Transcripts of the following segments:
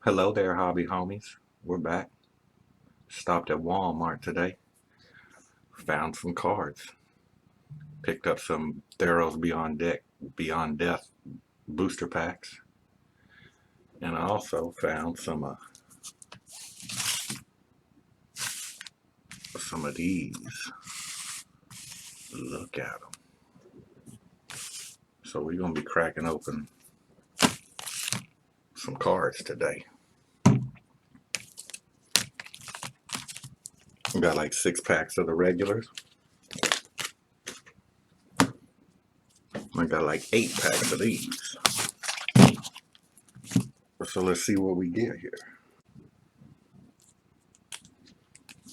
Hello there, hobby homies. We're back. Stopped at Walmart today. Found some cards. Picked up some Theros Beyond Death booster packs. And I also found some of these. Look at them. So we're going to be cracking open some cards today. We got like 6 packs of the regulars. I got like 8 packs of these. So let's see what we get here.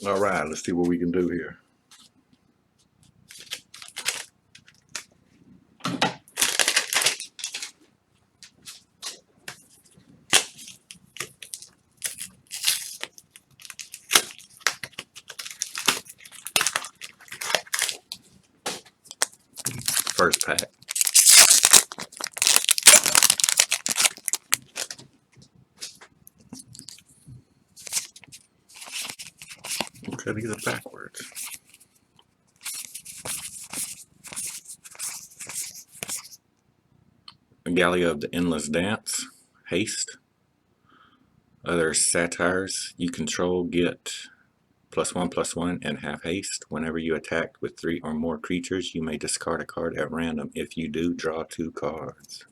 Alright, let's see what we can do here. First pack. Okay, these are backwards. Gallia of the Endless Dance, Haste. Other satires you control get +1/+1 and half haste. Whenever you attack with 3 or more creatures, you may discard a card at random. If you do, draw 2 cards.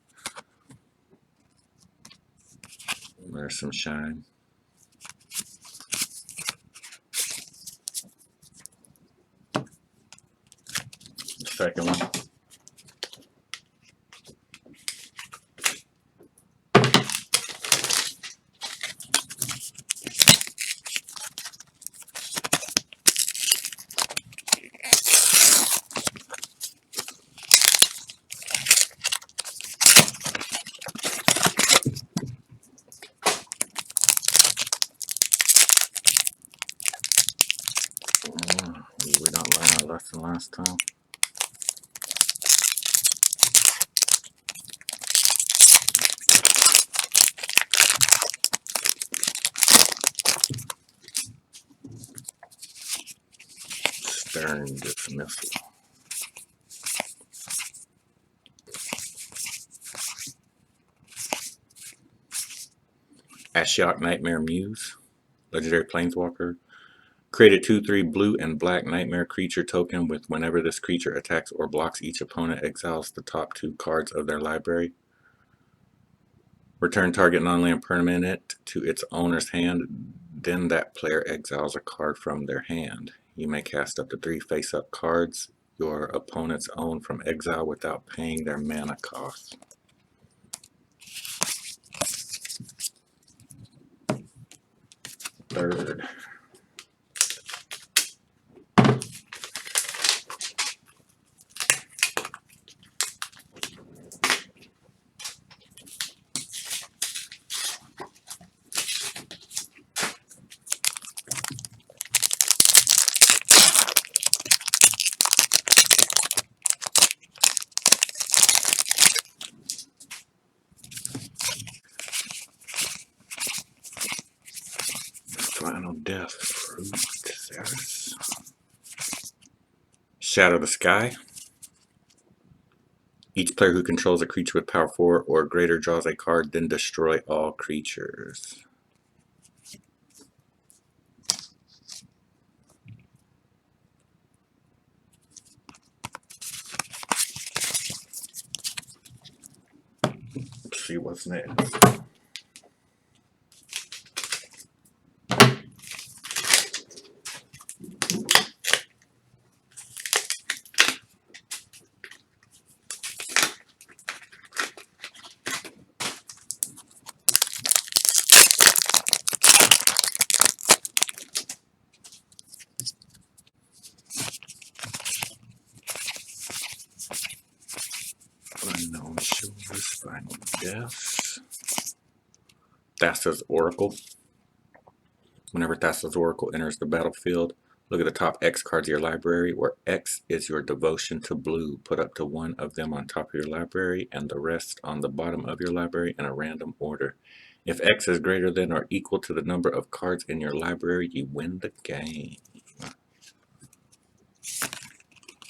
There's some shine. The second one. We don't learn our lesson last time. Stern dismissal. Ashiok Nightmare Muse, legendary planeswalker. Create a 2/3 blue and black nightmare creature token with whenever this creature attacks or blocks, each opponent exiles the top 2 cards of their library. Return target non-land permanent to its owner's hand, then that player exiles a card from their hand. You may cast up to 3 face-up cards your opponents own from exile without paying their mana cost. Third. Final Death Fruit Theros. Shatter the Sky. Each player who controls a creature with power 4 or greater draws a card, then destroy all creatures. Let's see what's next. Unknown Shores, Final Death. Thassa's Oracle. Whenever Thassa's Oracle enters the battlefield, Look at the top X cards of your library, where X is your devotion to blue. Put up to one of them on top of your library and the rest on the bottom of your library in a random order. If X is greater than or equal to the number of cards in your library, you win the game.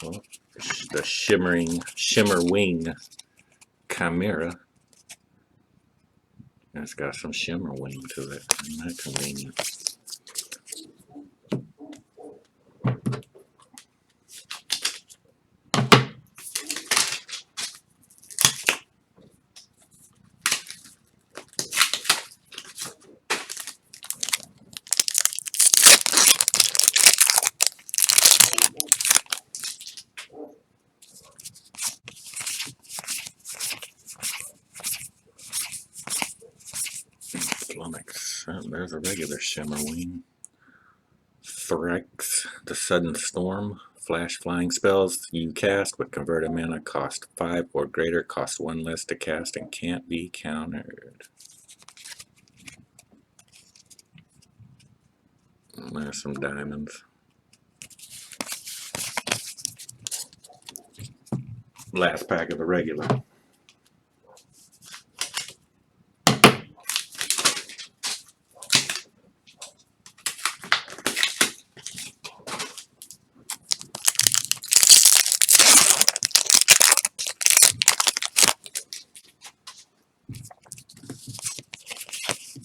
Well, the Shimmer Wing Chimera. It's got some shimmer wing to it. Isn't that convenient? Flummox. Oh, there's a regular shimmer wing. Thryx, the sudden storm. Flash flying spells you cast with converted mana cost 5 or greater, cost 1 less to cast, and can't be countered. There's some diamonds. Last pack of the regular.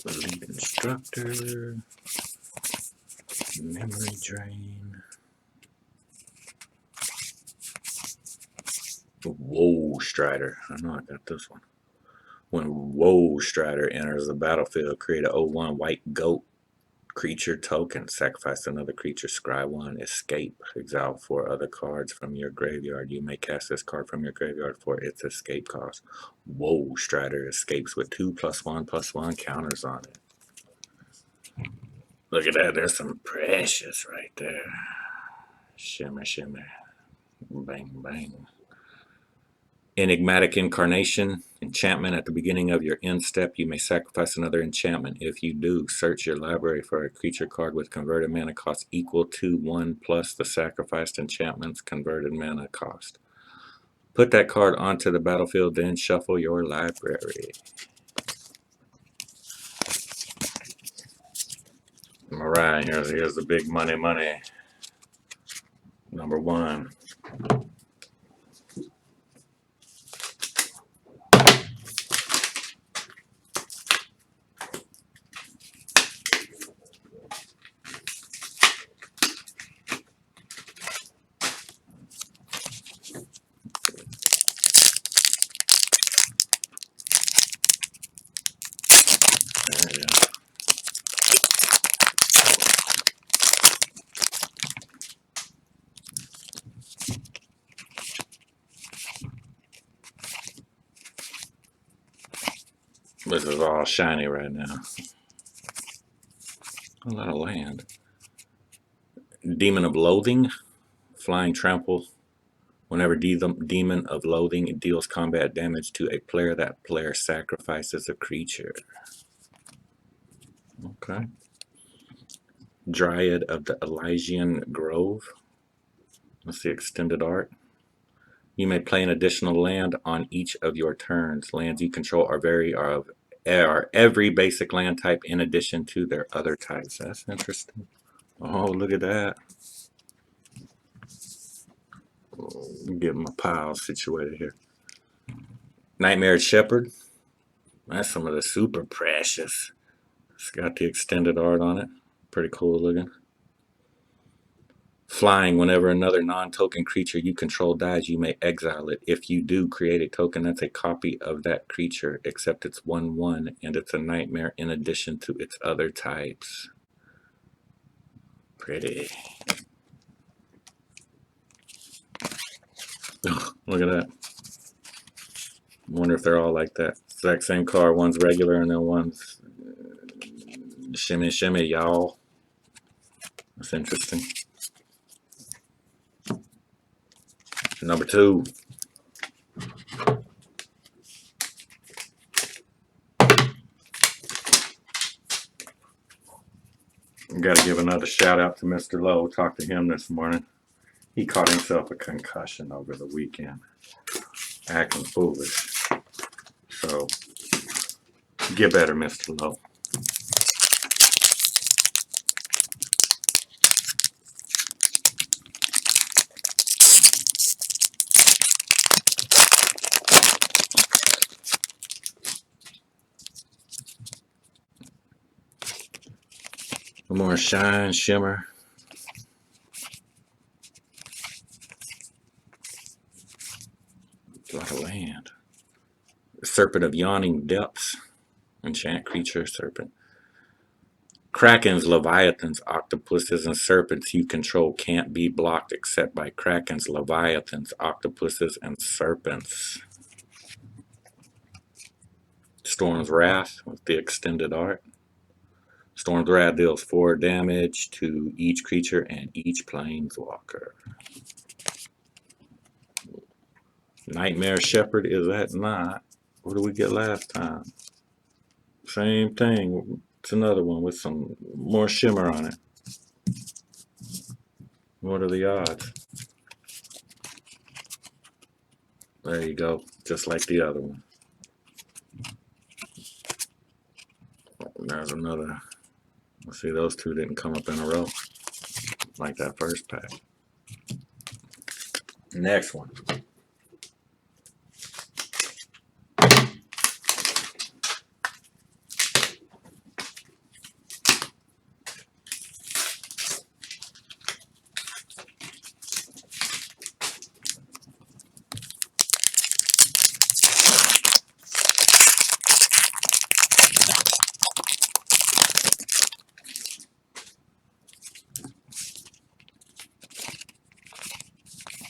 Elite Instructor, Memory Drain, Woe Strider. I know I got this one. When Woe Strider enters the battlefield, create a 0/1 white goat creature token. Sacrifice another creature, scry 1, escape. Exile 4 other cards from your graveyard. You may cast this card from your graveyard for its escape cost. Woe Strider escapes with 2+1/+1 counters on it. Look at that, there's some precious right there. Shimmer, shimmer. Bang, bang. Enigmatic Incarnation. Enchantment at the beginning of your end step. You may sacrifice another enchantment. If you do, search your library for a creature card with converted mana cost equal to 1 plus the sacrificed enchantment's converted mana cost. Put that card onto the battlefield, then shuffle your library. Alright, here's the big money. Number 1. There you go. This is all shiny right now. A lot of land. Demon of Loathing. Flying trample. Whenever Demon of Loathing deals combat damage to a player, that player sacrifices a creature. Okay. Dryad of the Llysian Grove. That's the extended art. You may play an additional land on each of your turns. Lands you control are every basic land type in addition to their other types. That's interesting. Oh, look at that. Get my pile situated here. Nightmare Shepherd. That's some of the super precious. It's got the extended art on it. Pretty cool looking. Flying, whenever another non-token creature you control dies, you may exile it. If you do, create a token that's a copy of that creature, except it's 1/1, and it's a nightmare in addition to its other types. Pretty. Look at that. Wonder if they're all like that. Exact same card. One's regular and then one's shimmy shimmy, y'all. That's interesting. Number 2. Got to give another shout out to Mr. Lowe. Talked to him this morning. He caught himself a concussion over the weekend, acting foolish. So, get better, Mr. Lowe. More shine, shimmer. A lot of land. Serpent of Yawning Depths. Enchant creature, Serpent. Krakens, Leviathans, Octopuses, and Serpents you control can't be blocked except by Krakens, Leviathans, Octopuses, and Serpents. Storm's Wrath with the extended art. Storm's Wrath deals 4 damage to each creature and each planeswalker. Nightmare Shepherd, is that not? What did we get last time? Same thing. It's another one with some more shimmer on it. What are the odds? There you go. Just like the other one. There's another. Let's see, those two didn't come up in a row like that first pack. Next one.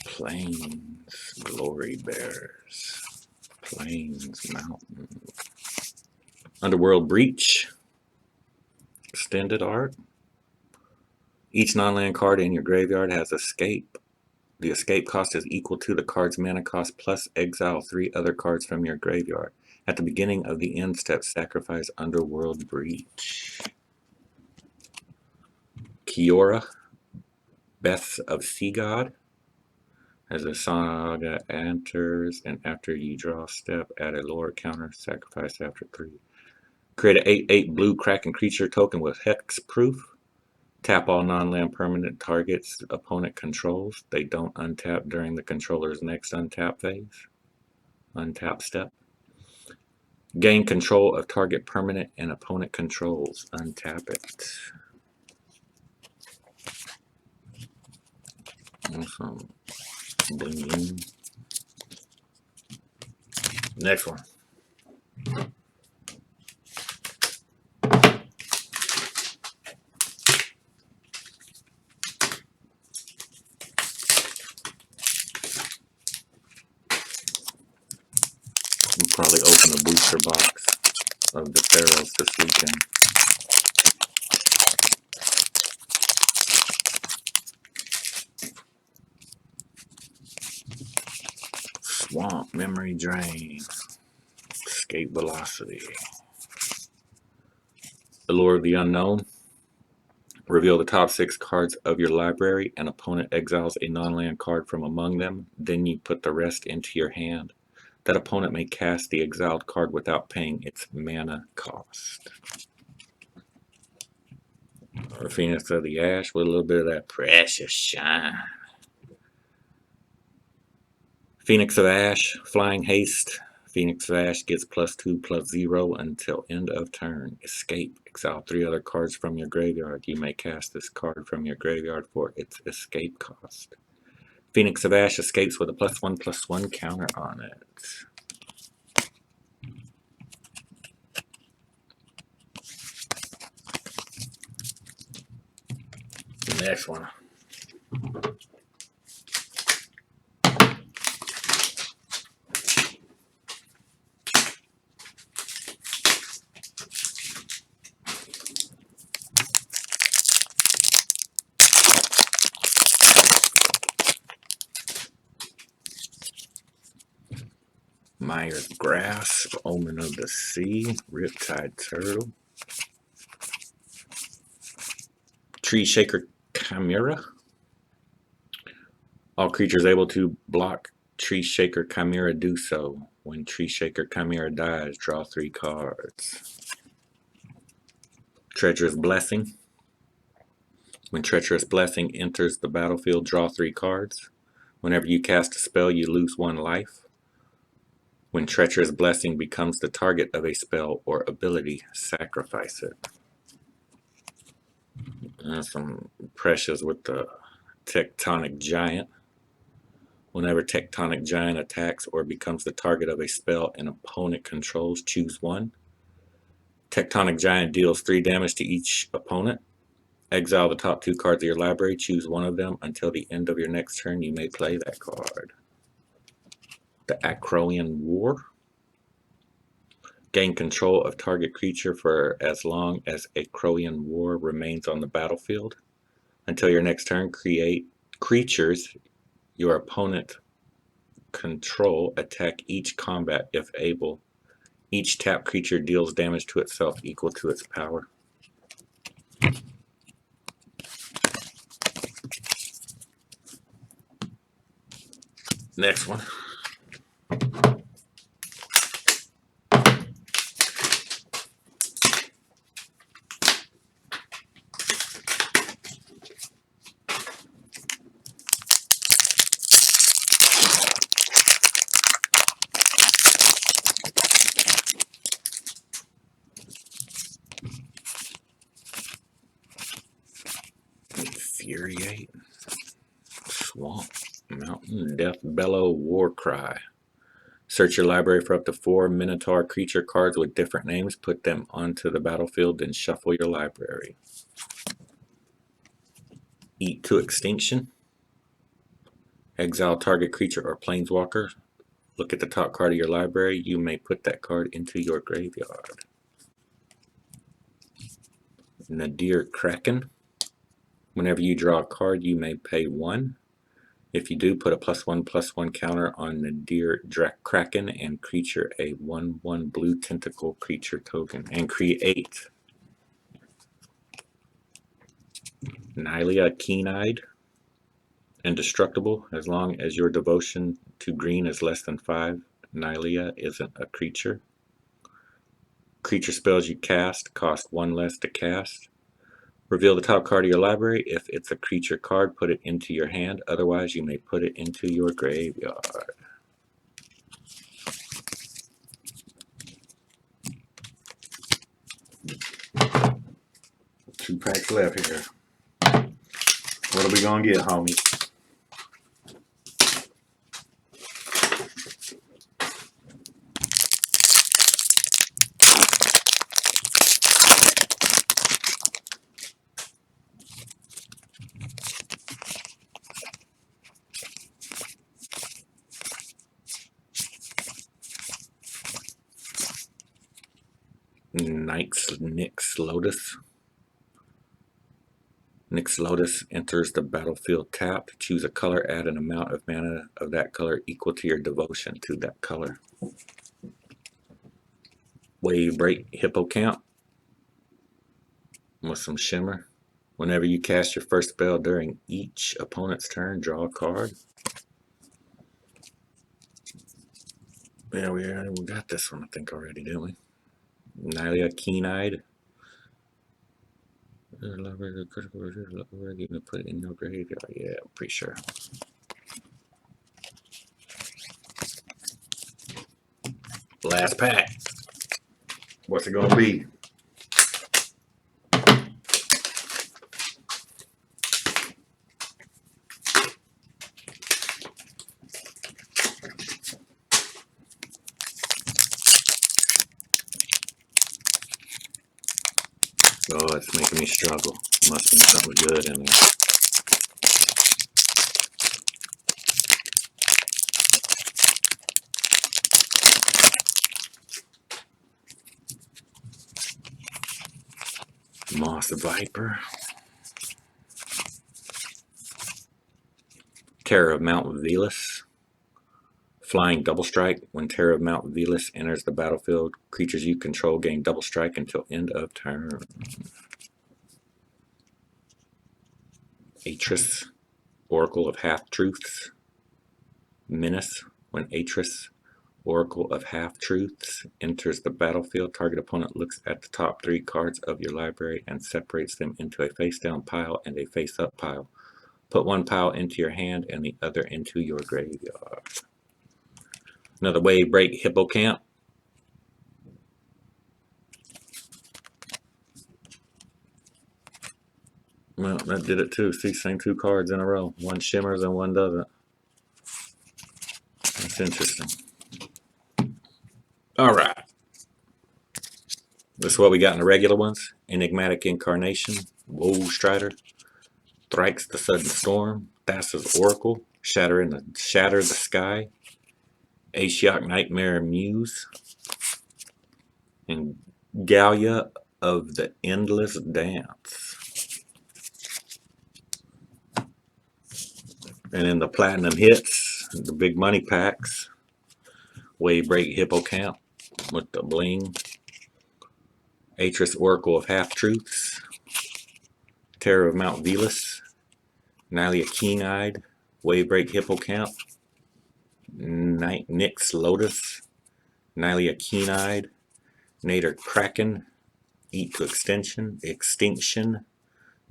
Plains, Glory Bears, Plains, Mountains. Underworld Breach, extended art. Each non-land card in your graveyard has escape. The escape cost is equal to the card's mana cost plus exile 3 other cards from your graveyard. At the beginning of the end step, sacrifice Underworld Breach. Kiora, Beth of Sea God. As the saga enters, and after you draw a step, add a lower counter, sacrifice after 3. Create an 8/8 blue Kraken creature token with hex proof. Tap all non-land permanent targets opponent controls. They don't untap during the controller's next untap phase. Untap step. Gain control of target permanent and opponent controls. Untap it. Awesome. Bling bling. Next one. We'll probably open a booster box of the Theros this weekend. Swamp, Memory Drain, Escape Velocity. Allure of the Unknown. Reveal the top 6 cards of your library. An opponent exiles a non-land card from among them. Then you put the rest into your hand. That opponent may cast the exiled card without paying its mana cost. Or Phoenix of the Ash with a little bit of that precious shine. Phoenix of Ash, Flying Haste. Phoenix of Ash gets +2/+0 until end of turn. Escape. Exile 3 other cards from your graveyard. You may cast this card from your graveyard for its escape cost. Phoenix of Ash escapes with a +1/+1 counter on it. The next one. Mire's Grasp, Omen of the Sea, Riptide Turtle. Treeshaker Chimera. All creatures able to block Treeshaker Chimera do so. When Treeshaker Chimera dies, draw 3 cards. Treacherous Blessing. When Treacherous Blessing enters the battlefield, draw 3 cards. Whenever you cast a spell, you lose 1 life. When Treacherous Blessing becomes the target of a spell or ability, sacrifice it. Some precious with the Tectonic Giant. Whenever Tectonic Giant attacks or becomes the target of a spell an opponent controls, choose 1. Tectonic Giant deals 3 damage to each opponent. Exile the top 2 cards of your library, choose 1 of them. Until the end of your next turn, you may play that card. The Akroan War. Gain control of target creature for as long as Akroan War remains on the battlefield. Until your next turn, create creatures your opponent control attack each combat if able. Each tap creature deals damage to itself equal to its power. Next one. Infuriate. Swamp. Mountain. Deathbellow War Cry. Search your library for up to 4 Minotaur creature cards with different names. Put them onto the battlefield, then shuffle your library. Eat to Extinction. Exile target creature or planeswalker. Look at the top card of your library. You may put that card into your graveyard. Nadir Kraken. Whenever you draw a card, you may pay 1. If you do, put a +1/+1 counter on Nadir Kraken and creature a 1/1 blue tentacle creature token. And create Nylia Keen-Eyed. Indestructible. As long as your devotion to green is less than 5, Nylia isn't a creature. Creature spells you cast cost 1 less to cast. Reveal the top card of your library. If it's a creature card, put it into your hand. Otherwise, you may put it into your graveyard. Two packs left here. What are we gonna get, homie? Nyx Lotus. Nyx Lotus enters the battlefield tapped. Choose a color, add an amount of mana of that color equal to your devotion to that color. Wavebreak Hippocamp with some shimmer. Whenever you cast your first spell during each opponent's turn, draw a card. Yeah, we got this one, I think, already, didn't we? Nylia Keen-Eyed. You can put it in your graveyard. Yeah, I'm pretty sure. Last pack. What's it gonna be? Oh, it's making me struggle. Must be something good in there. Moss Viper. Terror of Mount Velus. Flying Double Strike. When Terror of Mount Velus enters the battlefield, creatures you control gain Double Strike until end of turn. Atris, Oracle of Half-Truths. Menace. When Atris, Oracle of Half-Truths, enters the battlefield, target opponent looks at the top 3 cards of your library and separates them into a face-down pile and a face-up pile. Put 1 pile into your hand and the other into your graveyard. Another Wavebreak Hippocamp. Well, that did it too. See, same 2 cards in a row. One shimmers and one doesn't. That's interesting. Alright. This is what we got in the regular ones. Enigmatic Incarnation. Woe Strider. Thryx the Sudden Storm. Thassa's Oracle. Shatter the Sky. Ashiok Nightmare Muse. And Gallia of the Endless Dance. And in the platinum hits, the big money packs, Wavebreak Hippocamp with the bling, Atris Oracle of Half-Truths, Terror of Mount Velus, Nyx Keen-Eyed, Wavebreak Hippocamp, Nyx Lotus, Nyx Keen-Eyed, Nadir Kraken, Eat to Extinction,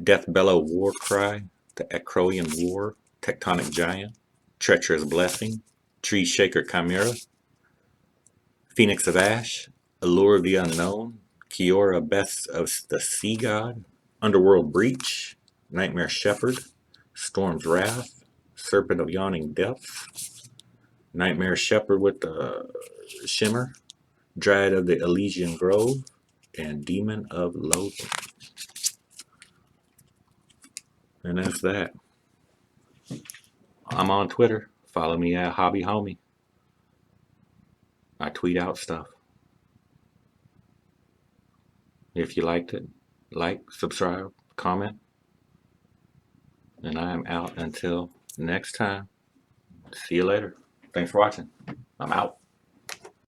Deathbellow War Cry, the Akroan War, Tectonic Giant, Treacherous Blessing, Treeshaker Chimera, Phoenix of Ash, Allure of the Unknown, Kiora Best of the Sea God, Underworld Breach, Nightmare Shepherd, Storm's Wrath, Serpent of Yawning Depths, Nightmare Shepherd with the Shimmer, Dryad of the Elysian Grove, and Demon of Loathing. And that's that. I'm on Twitter. Follow me at Hobby Homie. I tweet out stuff. If you liked it, like, subscribe, comment. And I am out until next time. See you later. Thanks for watching. I'm out.